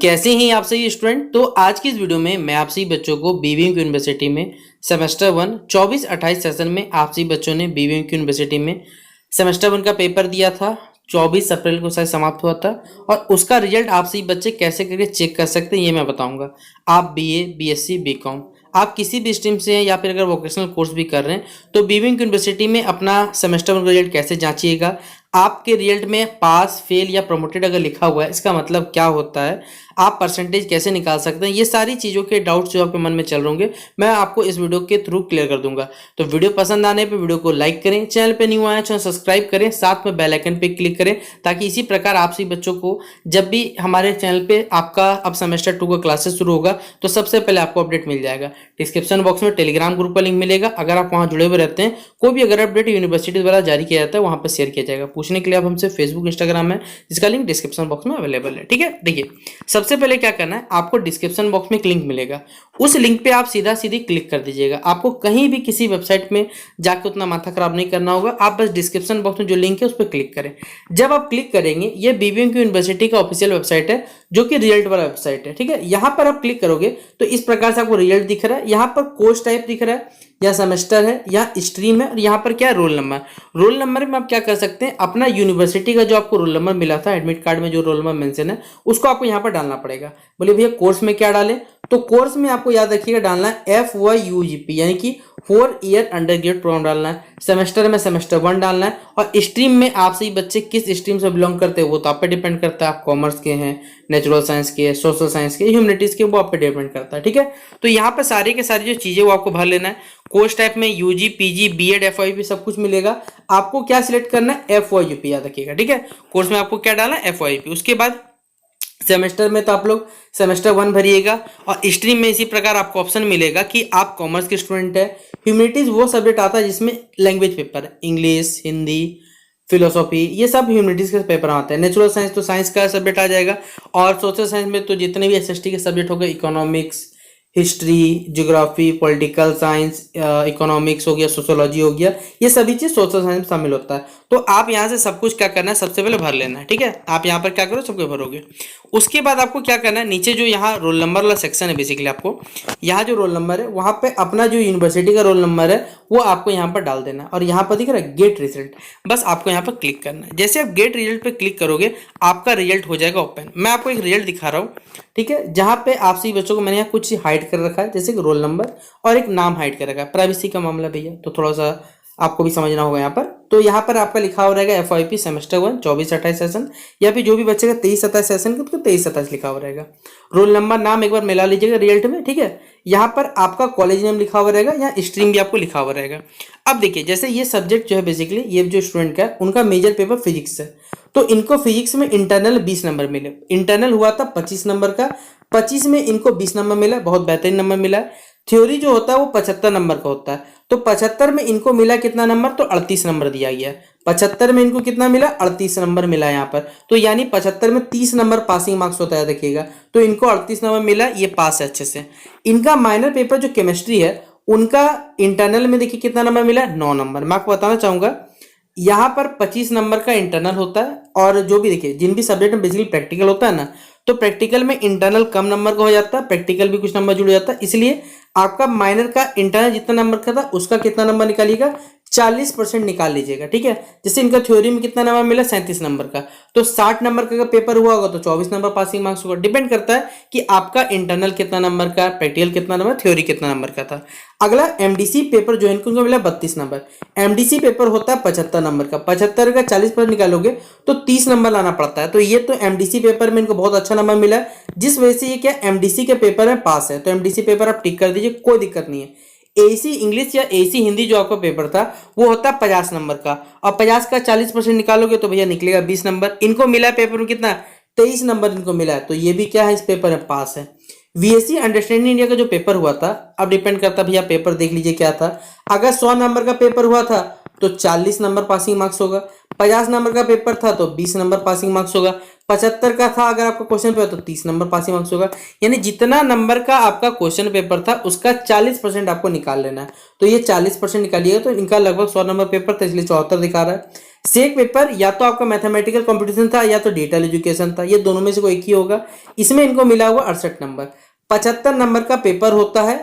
कैसे हैं आप सभी स्टूडेंट। तो आज की इस वीडियो में मैं आप सभी बच्चों को बीवीएम यूनिवर्सिटी में सेमेस्टर 1 24-28 सेशन में आप सभी बच्चों ने बीवीएम यूनिवर्सिटी में सेमेस्टर 1 का पेपर दिया था। 24 अप्रैल को शायद समाप्त हुआ था और उसका रिजल्ट आप सभी बच्चे कैसे करके चेक कर सकते हैं ये मैं बताऊंगा। आप बीए, बीएससी, बीकॉम आप किसी भी स्ट्रीम से हैं या फिर अगर वोकेशनल कोर्स भी कर रहे हैं तो बीवीएम यूनिवर्सिटी में अपना सेमेस्टर 1 का रिजल्ट कैसे जांचिएगा। आपके रिजल्ट में पास, फेल या प्रमोटेड अगर लिखा हुआ है इसका मतलब क्या होता है, आप परसेंटेज कैसे निकाल सकते हैं, ये सारी चीज़ों के डाउट्स जो आपके मन में चल रहे होंगे मैं आपको इस वीडियो के थ्रू क्लियर कर दूंगा। तो वीडियो पसंद आने पे वीडियो को लाइक करें, चैनल पे न्यू आया चैनल सब्सक्राइब करें, साथ में बेल आइकन पे क्लिक करें ताकि इसी प्रकार आप सभी बच्चों को जब भी हमारे चैनल पे आपका अब सेमेस्टर 2 का क्लासेस शुरू होगा तो सबसे पहले आपको अपडेट मिल जाएगा। डिस्क्रिप्शन बॉक्स में टेलीग्राम ग्रुप का लिंक मिलेगा, अगर आप वहाँ जुड़े हुए रहते हैं कोई भी अगर अपडेट यूनिवर्सिटी द्वारा जारी किया जाता है वहाँ पर शेयर किया जाएगा। पूछने के लिए आप हमसे फेसबुक, इंस्टाग्राम है जिसका लिंक डिस्क्रिप्शन बॉक्स में अवेलेबल है। ठीक है, देखिए सबसे पहले क्या करना है, आपको डिस्क्रिप्शन बॉक्स में एक लिंक मिलेगा, उस लिंक पे आप सीधा सीधी क्लिक कर दीजिएगा। आपको कहीं भी किसी वेबसाइट में जाकर उतना माथा खराब नहीं करना होगा, आप बस डिस्क्रिप्शन बॉक्स में जो लिंक है उस पर क्लिक करें। जब आप क्लिक करेंगे ये बीवीएम यूनिवर्सिटी का ऑफिशियल वेबसाइट है जो कि रिजल्ट वाला वेबसाइट है। ठीक है, यहाँ पर आप क्लिक करोगे तो इस प्रकार से आपको रिजल्ट दिख रहा है, यहाँ पर कोर्स टाइप दिख रहा है या सेमेस्टर है या स्ट्रीम है और यहाँ पर क्या है रोल नंबर। रोल नंबर में आप क्या कर सकते हैं, अपना यूनिवर्सिटी का जो आपको रोल नंबर मिला था एडमिट कार्ड में जो रोल नंबर मेंशन है उसको आपको यहाँ पर डालना पड़ेगा। बोलिए भैया कोर्स में क्या डालें, तो कोर्स में आपको याद रखिएगा डालना है FYUGP यानी कि 4 ईयर अंडर ग्रेड प्रोग्राम डालना है। सेमेस्टर में सेमेस्टर 1 डालना है और स्ट्रीम में आप सही बच्चे किस स्ट्रीम से बिलोंग करते हैं वो तो आप पे डिपेंड करता है। आप कॉमर्स के हैं, नेचुरल साइंस के, सोशल साइंस के, ह्यूमैनिटीज के, वो आप पे डिपेंड करता है। ठीक है, तो यहाँ पर सारी के सारी जो चीजें वो आपको भर लेना है। कोर्स टाइप में यूजी, पीजी, बीएड, FYP सब कुछ मिलेगा। आपको क्या सिलेक्ट करना है, FYP याद रखिएगा। ठीक है, कोर्स में आपको क्या डालना है, FYP। उसके बाद सेमेस्टर में तो आप लोग सेमेस्टर 1 भरिएगा और स्ट्रीम में इसी प्रकार आपको ऑप्शन मिलेगा कि आप कॉमर्स के स्टूडेंट है। ह्यूमैनिटीज वो सब्जेक्ट आता है जिसमें लैंग्वेज पेपर है, इंग्लिश, हिंदी, फिलोसॉफी, ये सब ह्यूमैनिटीज के पेपर आते हैं। नेचुरल साइंस तो साइंस का सब्जेक्ट आ जाएगा और सोशल साइंस में तो जितने भी SST के सब्जेक्ट हो गए, economics, history, geography, political science, economics हो गया, सोशोलॉजी हो गया, ये सभी चीज सोशल साइंस में शामिल होता है। तो आप यहाँ से सब कुछ क्या करना है, सबसे पहले भर लेना है। ठीक है, आप यहाँ पर क्या करो, सबको भरोगे। उसके बाद आपको क्या करना है, नीचे जो यहाँ रोल नंबर वाला सेक्शन है, बेसिकली आपको यहाँ जो रोल नंबर है वहाँ पे अपना जो यूनिवर्सिटी का रोल नंबर है वो आपको यहाँ पर डाल देना है और यहाँ पर दिख रहा है गेट रिजल्ट, बस आपको यहाँ पर क्लिक करना है। जैसे आप गेट रिजल्ट पे क्लिक करोगे आपका रिजल्ट हो जाएगा ओपन। मैं आपको एक रिजल्ट दिखा रहा हूँ, ठीक है, जहाँ पे आप सभी बच्चों को मैंने यहाँ कुछ हाइड कर रखा है, जैसे कि रोल नंबर और एक नाम हाइड कर रखा है। प्राइवेसी का मामला भैया तो थोड़ा सा आपको भी समझना होगा यहाँ पर। तो यहाँ पर आपका लिखा हो रहेगा FYP सेमेस्टर 1 24-28 सेशन, या फिर जो भी बच्चे का 23-27 सेशन का तो 23-27 लिखा हुआ रहेगा। रोल नंबर, नाम एक बार मिला लीजिएगा रिजल्ट में। ठीक है, यहाँ पर आपका कॉलेज नेम लिखा हुआ रहेगा, यहाँ स्ट्रीम भी आपको लिखा हुआ रहेगा। अब देखिए जैसे ये सब्जेक्ट जो है बेसिकली ये जो स्टूडेंट का है उनका मेजर पेपर फिजिक्स है, तो इनको फिजिक्स में इंटरनल 20 नंबर मिले। इंटरनल हुआ था 25 नंबर का, 25 में इनको 20 नंबर मिला, बहुत बेहतरीन नंबर मिला है। थ्योरी जो होता है वो 75 नंबर का होता है, तो 75 में इनको मिला कितना नंबर, तो 38 नंबर दिया गया है। 75 में इनको कितना मिला, 38 नंबर मिला यहाँ पर। तो यानी 75 में 30 नंबर पासिंग मार्क्स होता है, देखिएगा, तो इनको 38 नंबर मिला, ये पास है अच्छे से। इनका माइनर पेपर जो केमिस्ट्री है उनका इंटरनल में देखिए कितना नंबर मिला, 9 नंबर। मैं आपको बताना चाहूंगा यहाँ पर 25 नंबर का इंटरनल होता है और जो भी देखिए जिन भी सब्जेक्ट में बेसिकली प्रैक्टिकल होता है ना, तो प्रैक्टिकल में इंटरनल कम नंबर का हो जाता है, प्रैक्टिकल भी कुछ नंबर जुड़ जाता है, इसलिए आपका माइनर का इंटरनल जितना नंबर का था उसका कितना नंबर निकालिएगा, 40% निकाल लीजिएगा। ठीक है, जैसे इनका थ्योरी में कितना नंबर मिला, 37 नंबर का, तो 60 नंबर का पेपर हुआ होगा तो 24 नंबर पासिंग मार्क्स होगा। डिपेंड करता है कि आपका इंटरनल कितना नंबर का, प्रैक्टिकल कितना नंबर, थ्योरी कितना नंबर का था। अगला MDC पेपर जो है इनको मिला 32 नंबर। MDC पेपर होता है 75 नंबर का, 75 का 40% निकालोगे तो 30 नंबर लाना पड़ता है। तो ये तो MDC पेपर में इनको बहुत अच्छा नंबर मिला है, जिस वजह से ये क्या MDC के पेपर में पास है। तो MDC पेपर आप टिक कर दीजिए, कोई दिक्कत नहीं है। AC इंग्लिश या AC हिंदी जो आपका पेपर था वो होता है 50 नंबर का, और 50 का 40% निकालोगे तो भैया निकलेगा 20 नंबर। इनको मिला है पेपर में कितना, 23 नंबर इनको मिला है, तो ये भी क्या है, इस पेपर में पास है। VSC अंडरस्टैंडिंग इंडिया का जो पेपर हुआ था, अब डिपेंड करता भैया पेपर देख लीजिए क्या था। अगर 100 नंबर का पेपर हुआ था तो 40 नंबर पासिंग मार्क्स होगा। 50 नंबर का पेपर था तो 20 नंबर पासिंग मार्क्स होगा। 75 का था अगर आपका क्वेश्चन पेपर तो 30 नंबर पासिंग मार्क्स होगा। यानी जितना नंबर का आपका क्वेश्चन पेपर था उसका 40% आपको निकाल लेना है। तो ये 40% निकालिएगा तो इनका लगभग 100 नंबर पेपर था, इसलिए 74 दिखा रहा है। सेक पेपर या तो आपका मैथमेटिकल कंपटीशन था या तो डिजिटल एजुकेशन था, ये दोनों में से कोई एक ही होगा। इसमें इनको मिला हुआ 68 नंबर। 75 नंबर का पेपर होता है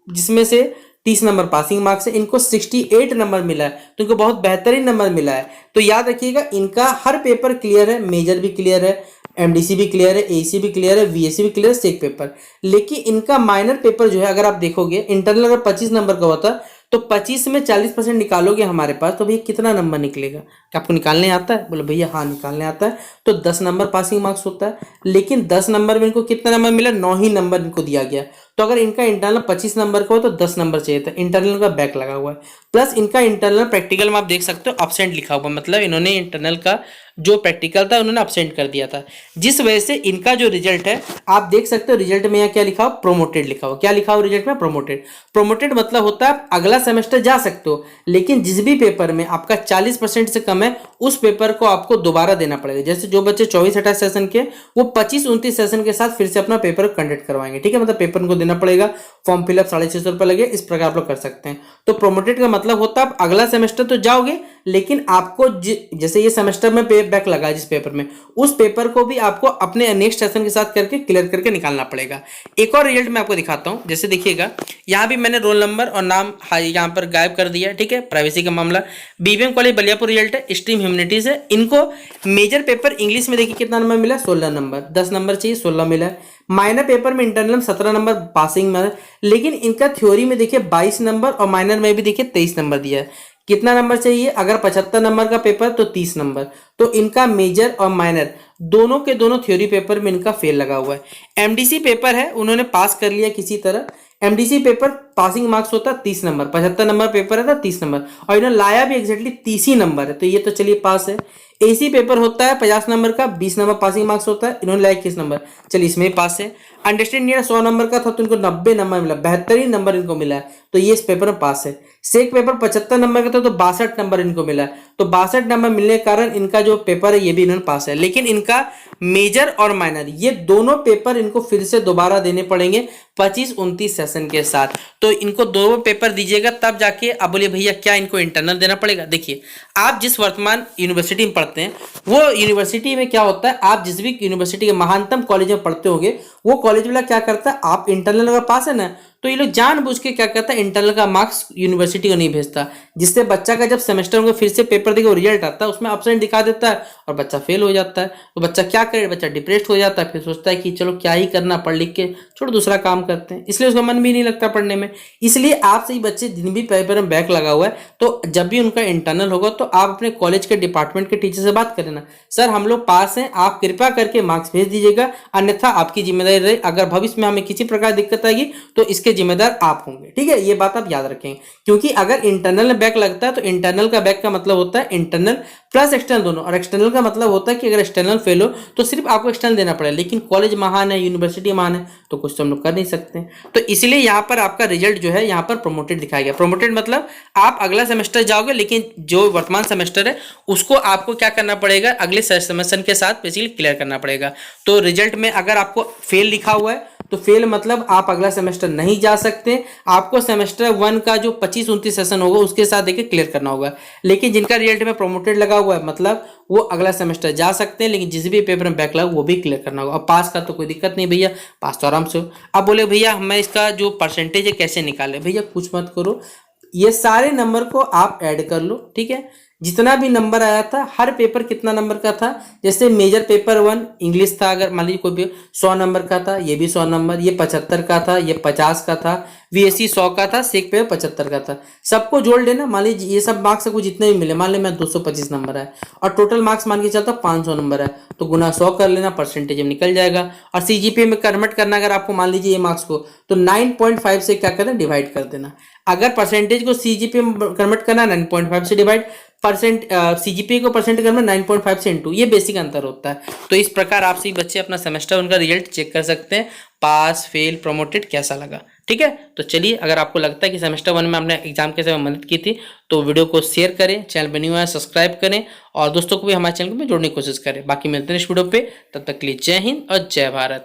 जिसमें से 30 नंबर पासिंग मार्क्स है, इनको 68 नंबर मिला है, तो इनको बहुत बेहतरीन नंबर मिला है। तो याद रखिएगा इनका हर पेपर क्लियर है, मेजर भी क्लियर है, एमडीसी भी क्लियर है, एसी भी क्लियर है, वीएसी भी क्लियर है, सेक पेपर। लेकिन इनका माइनर पेपर जो है अगर आप देखोगे इंटरनल अगर 25 नंबर का होता तो 25 में 40% निकालोगे हमारे पास तो भैया कितना नंबर निकलेगा? क्या आपको निकालने आता है? बोले भैया हाँ निकालने आता है। तो 10 नंबर पासिंग मार्क्स होता है, लेकिन 10 नंबर में इनको कितना नंबर मिला? 9 ही नंबर इनको दिया गया। तो अगर इनका इंटरनल 25 नंबर का हो तो 10 नंबर चाहिए था, इंटरनल का बैक लगा हुआ है। प्लस इनका इंटरनल प्रैक्टिकल में आप देख सकते हो अपसेंट लिखा हुआ, मतलब इन्होंने इंटरनल का जो प्रैक्टिकल था उन्होंने अपसेंट कर दिया था, जिस वजह से इनका जो रिजल्ट है आप देख सकते हो। रिजल्ट में यहाँ क्या लिखा हो? प्रोमोटेड लिखा हो। क्या लिखा हो रिजल्ट में? प्रोमोटेड। प्रोमोटेड मतलब होता है आप अगला सेमेस्टर जा सकते हो, लेकिन जिस भी पेपर में आपका 40% से कम है उस पेपर को आपको दोबारा देना पड़ेगा। जैसे जो बच्चे 24-28 सेशन के वो 25-29 सेशन के साथ फिर से अपना पेपर कंडक्ट करवाएंगे, ठीक है, मतलब पेपर उनको देना पड़ेगा, फॉर्म फिलअप 650 रुपये लगे, इस प्रकार आप लोग कर सकते हैं। तो प्रोमोटेड का मतलब होता है आप अगला सेमेस्टर तो जाओगे, लेकिन आपको जैसे ये सेमेस्टर में बैक लगा है जिस पेपर में, उस पेपर को भी आपको अपने नेक्स्ट सेशन के साथ करके क्लियर करके निकालना पड़ेगा। एक और रिजल्ट मैं आपको दिखाता हूं, जैसे देखिएगा यहाँ भी मैंने रोल नंबर और नाम यहाँ पर गायब कर दिया, ठीक है, प्राइवेसी का मामला। बीबीएम कॉलेज बलियापुर रिजल्ट है, स्ट्रीम ह्यूमैनिटीज है। इनको मेजर पेपर इंग्लिश में देखिए कितना नंबर मिला? 16 नंबर। 10 नंबर चाहिए, 16 मिला है। माइनर पेपर में इंटरनल 17 नंबर पासिंग में, लेकिन इनका थ्योरी में देखिए 22 नंबर और माइनर में भी देखिए 23 नंबर दिया है। कितना नंबर चाहिए? अगर 75 नंबर का पेपर तो 30 नंबर। तो इनका मेजर और माइनर दोनों के दोनों थ्योरी पेपर में इनका फेल लगा हुआ है। एमडीसी पेपर है उन्होंने पास कर लिया किसी तरह। एमडीसी पेपर पासिंग मार्क्स होता है 30 नंबर, 75 नंबर पेपर है था 30 नंबर, और इन्होंने लाया भी एग्जैक्टली 30 ही नंबर है, तो ये तो चलिए पास है। एसी पेपर होता है 50 नंबर का, 20 नंबर पासिंग मार्क्स होता है, इन्होंने लाया 21 नंबर, चलिए इसमें ही पास है। अंडरस्टैंड 100 नंबर का था तो इनको 90 नंबर मिला, बेहतरीन नंबर इनको मिला है, तो ये इस पेपर में पास है। सेक पेपर 75 नंबर का था तो 62 नंबर इनको मिला है, तो 62 नंबर मिलने के कारण इनका जो पेपर है ये भी इन्होंने पास है। लेकिन इनका मेजर और माइनर ये दोनों पेपर इनको फिर से दोबारा देने पड़ेंगे 25-29 सेशन के साथ। तो इनको दो पेपर दीजिएगा तब जाके आप बोलिए भैया क्या इनको इंटरनल देना पड़ेगा? देखिए आप जिस वर्तमान यूनिवर्सिटी में पढ़ते हैं वो यूनिवर्सिटी में क्या होता है, आप जिस भी यूनिवर्सिटी के महानतम कॉलेज में पढ़ते होंगे वो कॉलेज वाला क्या करता है, आप इंटरनल अगर पास है ना तो ये लोग जानबूझ के क्या करता है इंटरनल का मार्क्स यूनिवर्सिटी को नहीं भेजता, जिससे बच्चा का जब सेमेस्टर में फिर से पेपर देकर रिजल्ट आता है उसमें अपसेंट दिखा देता है और बच्चा फेल हो जाता है। तो बच्चा क्या करे, बच्चा डिप्रेस्ड हो जाता है, फिर सोचता है कि चलो क्या ही करना, पढ़ लिख के छोड़ दूसरा काम करते हैं, इसलिए उसका मन भी नहीं लगता पढ़ने में। इसलिए आप सही बच्चे जिन भी पेपर में बैक लगा हुआ है तो जब भी उनका इंटरनल होगा तो आप अपने कॉलेज के डिपार्टमेंट के टीचर से बात करें ना, सर हम लोग पास हैं, आप कृपया करके मार्क्स भेज दीजिएगा, अन्यथा आपकी जिम्मेदारी रहे, अगर भविष्य में हमें किसी प्रकार दिक्कत आएगी तो इसके जिम्मेदार आप होंगे, ठीक है, ये बात आप याद रखें। क्योंकि अगर इंटरनल में बैक लगता है तो इंटरनल का बैक का मतलब होता है इंटरनल प्लस एक्सटर्नल दोनों, और एक्सटर्नल का मतलब होता है कि अगर एक्सटर्नल फेल हो तो सिर्फ आपको एक्सटर्नल देना पड़ेगा, लेकिन कॉलेज महान है, यूनिवर्सिटी महान है तो कुछ तो हम लोग कर नहीं सकते। तो इसलिए यहाँ पर आपका रिजल्ट जो है यहाँ पर प्रोमोटेड दिखाया गया। प्रोमोटेड मतलब आप अगला सेमेस्टर जाओगे, लेकिन जो वर्तमान सेमेस्टर है उसको आपको क्या करना पड़ेगा, अगले सेमेस्टर के साथ बेसिकली क्लियर करना पड़ेगा। तो रिजल्ट में अगर आपको फेल लिखा हुआ है तो फेल मतलब आप अगला सेमेस्टर नहीं जा सकते, आपको सेमेस्टर 1 का जो 25-29 सेशन होगा उसके साथ देखिए क्लियर करना होगा। लेकिन जिनका रिजल्ट में प्रोमोटेड लगा हुआ है मतलब वो अगला सेमेस्टर जा सकते हैं, लेकिन जिस भी पेपर में बैक लगा वो भी क्लियर करना होगा। और पास का तो कोई दिक्कत नहीं भैया, पास तो आराम से हो। अब बोले भैया मैं इसका जो परसेंटेज है कैसे निकाले? भैया कुछ मत करो, ये सारे नंबर को आप ऐड कर लो, ठीक है, जितना भी नंबर आया था, हर पेपर कितना नंबर का था, जैसे मेजर पेपर 1 इंग्लिश था, अगर मान लीजिए कोई भी 100 नंबर का था, ये भी 100 नंबर, ये 75 का था, ये 50 का था, वीएससी 100 का था, सेक पेपर 75 का था, सबको जोड़ लेना। मान लीजिए ये सब मार्क्स आपको जितने भी मिले, मान लीजिए मैं 225 नंबर है और टोटल मार्क्स मान के चलता 500 नंबर है, तो गुना 100 कर लेना, परसेंटेज में निकल जाएगा। और सीजीपीए में कन्वर्ट करना अगर आपको मान लीजिए ये मार्क्स को, तो 9.5 से क्या करना, डिवाइड कर देना। अगर परसेंटेज को सीजीपीए में कन्वर्ट करना 9.5 से डिवाइड, परसेंट सीजीपीए को परसेंट करना 9.5 से इंटू, ये बेसिक अंतर होता है। तो इस प्रकार आप सभी बच्चे अपना सेमेस्टर उनका रिजल्ट चेक कर सकते हैं, पास फेल प्रोमोटेड कैसा लगा। ठीक है। तो चलिए, अगर आपको लगता है कि सेमेस्टर 1 में आपने एग्जाम के समय मदद की थी तो वीडियो को शेयर करें, चैनल पर न्यू है सब्सक्राइब करें और दोस्तों को भी हमारे चैनल में जोड़ने की कोशिश करें। बाकी मिलते हैं इस वीडियो पे, तब तक के लिए जय हिंद और जय भारत।